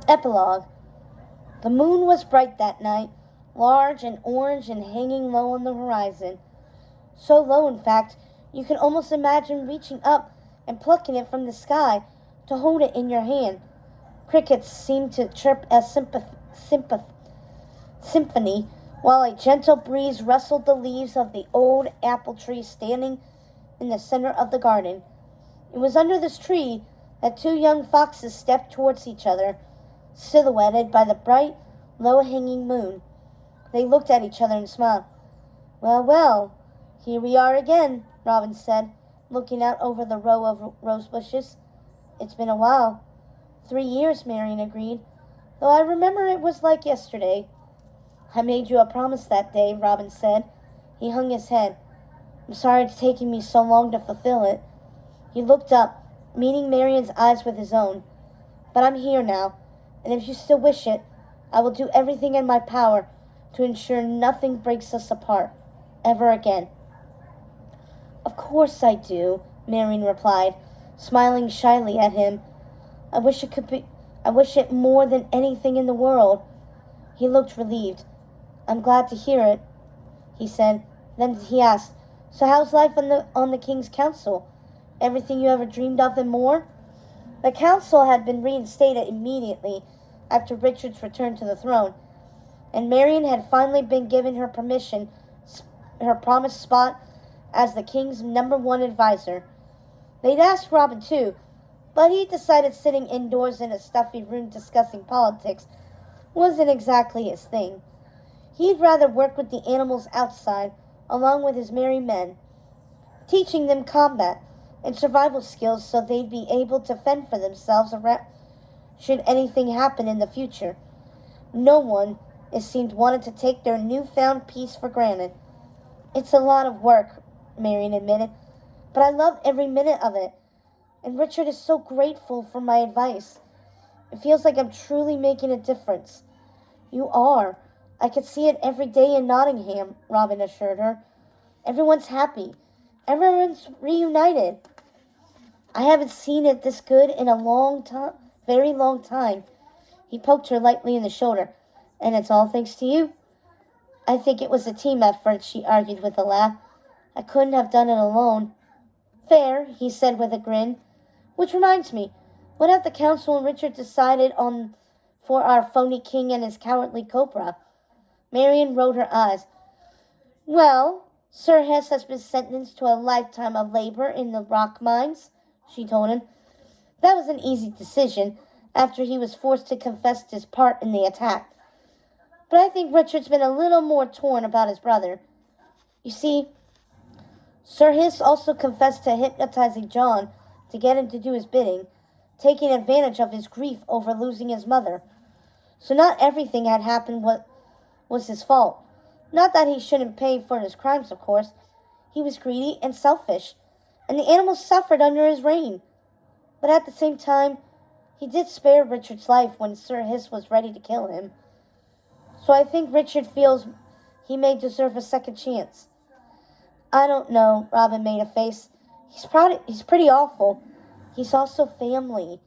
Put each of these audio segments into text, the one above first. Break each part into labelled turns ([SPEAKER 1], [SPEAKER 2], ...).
[SPEAKER 1] Epilogue. The moon was bright that night, large and orange and hanging low on the horizon. So low, in fact, you can almost imagine reaching up and plucking it from the sky to hold it in your hand. Crickets seemed to chirp a symphony, while a gentle breeze rustled the leaves of the old apple tree standing in the center of the garden. It was under this tree that two young foxes stepped towards each other, silhouetted by the bright, low-hanging moon. They looked at each other and smiled. "Well, well, here we are again," Robin said, looking out over the row of rose bushes. "It's been a while." "3 years," Marion agreed, "though I remember it was like yesterday." "I made you a promise that day," Robin said. He hung his head. "I'm sorry it's taken me so long to fulfill it." He looked up, meeting Marion's eyes with his own. "But I'm here now, and if you still wish it, I will do everything in my power to ensure nothing breaks us apart, ever again." "Of course I do," Marion replied, smiling shyly at him. I wish it more than anything in the world." He looked relieved. "I'm glad to hear it," he said. Then he asked, "So how's life on the King's Council? Everything you ever dreamed of and more?" The council had been reinstated immediately after Richard's return to the throne, and Marion had finally been given her promised spot as the king's #1 advisor. They'd asked Robin too, but he decided sitting indoors in a stuffy room discussing politics wasn't exactly his thing. He'd rather work with the animals outside, along with his merry men, teaching them combat and survival skills so they'd be able to fend for themselves should anything happen in the future. No one, it seemed, wanted to take their newfound peace for granted. "It's a lot of work," Marion admitted, "but I love every minute of it. And Richard is so grateful for my advice. It feels like I'm truly making a difference." "You are. I could see it every day in Nottingham," Robin assured her. "Everyone's happy. Everyone's reunited. I haven't seen it this good in a very long time." He poked her lightly in the shoulder. "And it's all thanks to you." "I think it was a team effort," she argued with a laugh. "I couldn't have done it alone." "Fair," he said with a grin. "Which reminds me, what have the council and Richard decided on for our phony king and his cowardly cobra?" Marion rolled her eyes. "Well, Sir Hess has been sentenced to a lifetime of labor in the rock mines," she told him. "That was an easy decision after he was forced to confess his part in the attack. But I think Richard's been a little more torn about his brother. You see, Sir Hiss also confessed to hypnotizing John to get him to do his bidding, taking advantage of his grief over losing his mother. So not everything had happened was his fault. Not that he shouldn't pay for his crimes, of course. He was greedy and selfish, and the animals suffered under his reign. But at the same time, he did spare Richard's life when Sir Hiss was ready to kill him. So I think Richard feels he may deserve a second chance." "I don't know," Robin made a face. He's pretty awful. He's also family.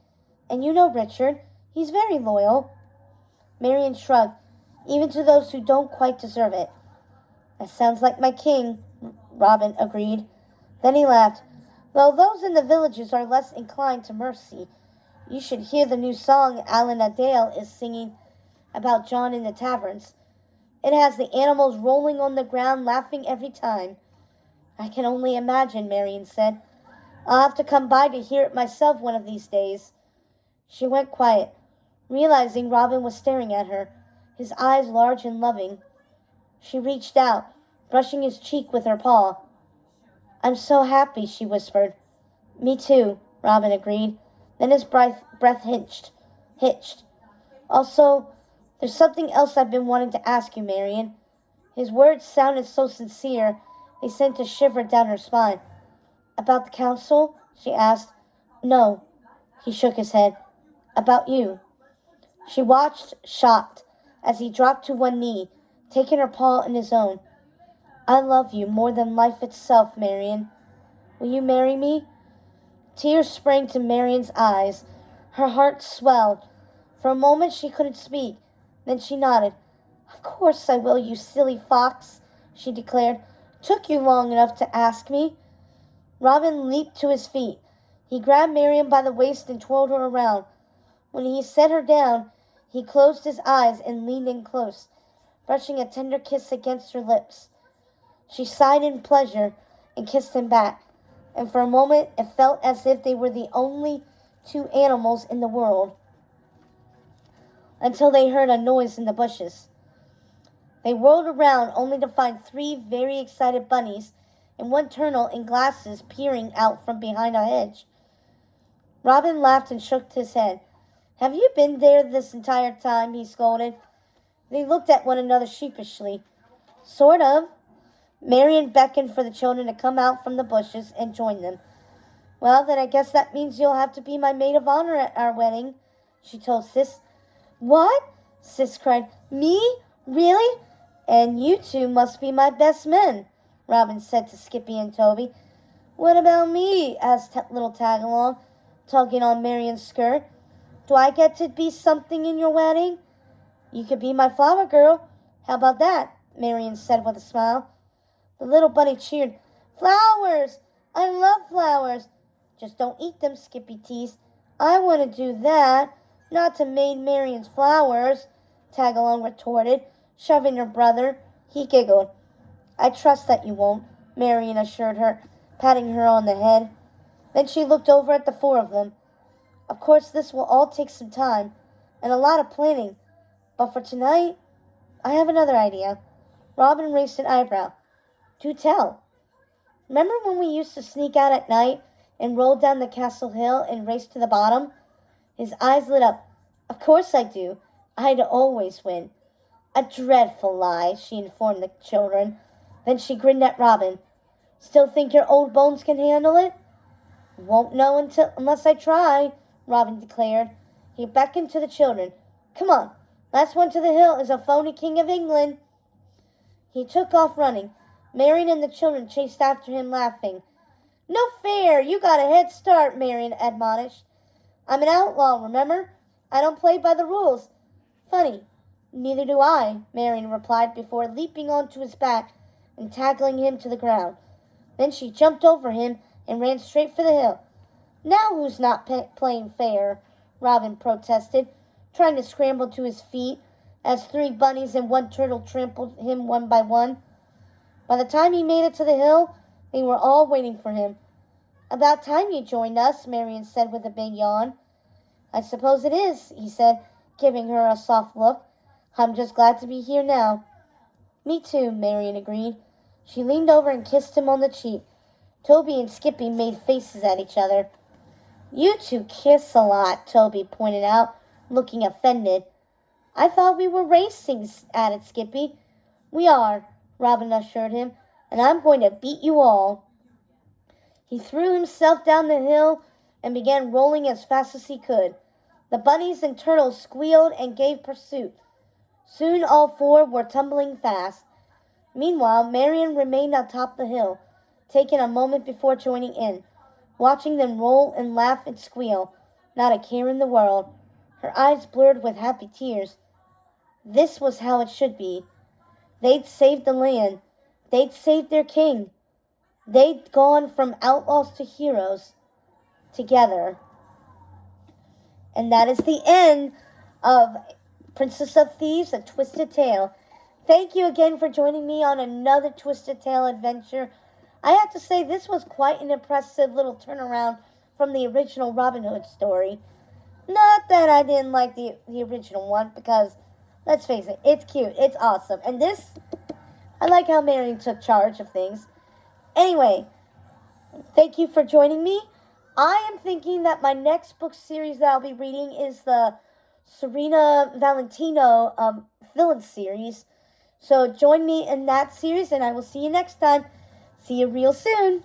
[SPEAKER 1] And you know Richard. He's very loyal." Marion shrugged. "Even to those who don't quite deserve it." "That sounds like my king," Robin agreed. Then he laughed. "Though those in the villages are less inclined to mercy. You should hear the new song Alan Adale is singing about John in the taverns. It has the animals rolling on the ground laughing every time." "I can only imagine," Marion said. "I'll have to come by to hear it myself one of these days." She went quiet, realizing Robin was staring at her, his eyes large and loving. She reached out, brushing his cheek with her paw. "I'm so happy," she whispered. "Me too," Robin agreed. Then his breath hitched. "Also, there's something else I've been wanting to ask you, Marion." His words sounded so sincere, they sent a shiver down her spine. "About the council?" she asked. "No," he shook his head. "About you." She watched, shocked, as he dropped to one knee, taking her paw in his own. "I love you more than life itself, Marion. Will you marry me?" Tears sprang to Marion's eyes. Her heart swelled. For a moment she couldn't speak. Then she nodded. Of course I will, you silly fox, she declared. Took you long enough to ask me. Robin leaped to his feet. He grabbed Marian by the waist and twirled her around. When he set her down, he closed his eyes and leaned in close, brushing a tender kiss against her lips. She sighed in pleasure and kissed him back, and for a moment it felt as if they were the only two animals in the world, until they heard a noise in the bushes. They whirled around only to find 3 very excited bunnies and 1 turtle in glasses peering out from behind a hedge. Robin laughed and shook his head. Have you been there this entire time? He scolded. They looked at one another sheepishly. Sort of. Marian beckoned for the children to come out from the bushes and join them. Well, then I guess that means you'll have to be my maid of honor at our wedding, she told Sis. What? Sis cried. Me? Really? And you 2 must be my best men, Robin said to Skippy and Toby. What about me? Asked little Tagalong, tugging on Marian's skirt. Do I get to be something in your wedding? You could be my flower girl. How about that? Marian said with a smile. The little bunny cheered. Flowers! I love flowers. Just don't eat them, Skippy teased. I want to do that, not to Maid Marian's flowers, Tagalong retorted, shoving her brother. He giggled. I trust that you won't, Marian assured her, patting her on the head. Then she looked over at the 4 of them. Of course, this will all take some time and a lot of planning, but for tonight, I have another idea. Robin raised an eyebrow. Do tell. Remember when we used to sneak out at night and roll down the castle hill and race to the bottom? His eyes lit up. Of course I do. I'd always win. A dreadful lie, she informed the children. Then she grinned at Robin. Still think your old bones can handle it? Won't know unless I try, Robin declared. He beckoned to the children. Come on, last one to the hill is a phony king of England. He took off running. Marian and the children chased after him, laughing. No fair, you got a head start, Marian admonished. I'm an outlaw, remember? I don't play by the rules. Funny, neither do I, Marian replied before leaping onto his back and tackling him to the ground. Then she jumped over him and ran straight for the hill. Now who's not playing fair? Robin protested, trying to scramble to his feet as 3 bunnies and 1 turtle trampled him one by one. By the time he made it to the hill, they were all waiting for him. About time you joined us, Marian said with a big yawn. I suppose it is, he said, giving her a soft look. I'm just glad to be here now. Me too, Marian agreed. She leaned over and kissed him on the cheek. Toby and Skippy made faces at each other. You 2 kiss a lot, Toby pointed out, looking offended. I thought we were racing, added Skippy. We are, Robin assured him, and I'm going to beat you all. He threw himself down the hill and began rolling as fast as he could. The bunnies and turtles squealed and gave pursuit. Soon all 4 were tumbling fast. Meanwhile, Marian remained atop the hill, taking a moment before joining in, watching them roll and laugh and squeal, not a care in the world, her eyes blurred with happy tears. This was how it should be. They'd saved the land. They'd saved their king. They'd gone from outlaws to heroes together. And that is the end of Princess of Thieves, A Twisted Tale. Thank you again for joining me on another Twisted Tale adventure. I have to say, this was quite an impressive little turnaround from the original Robin Hood story. Not that I didn't like the original one, because, let's face it, it's cute, it's awesome. And this, I like how Marian took charge of things. Anyway, thank you for joining me. I am thinking that my next book series that I'll be reading is the Serena Valentino villain series. So join me in that series, and I will see you next time. See you real soon.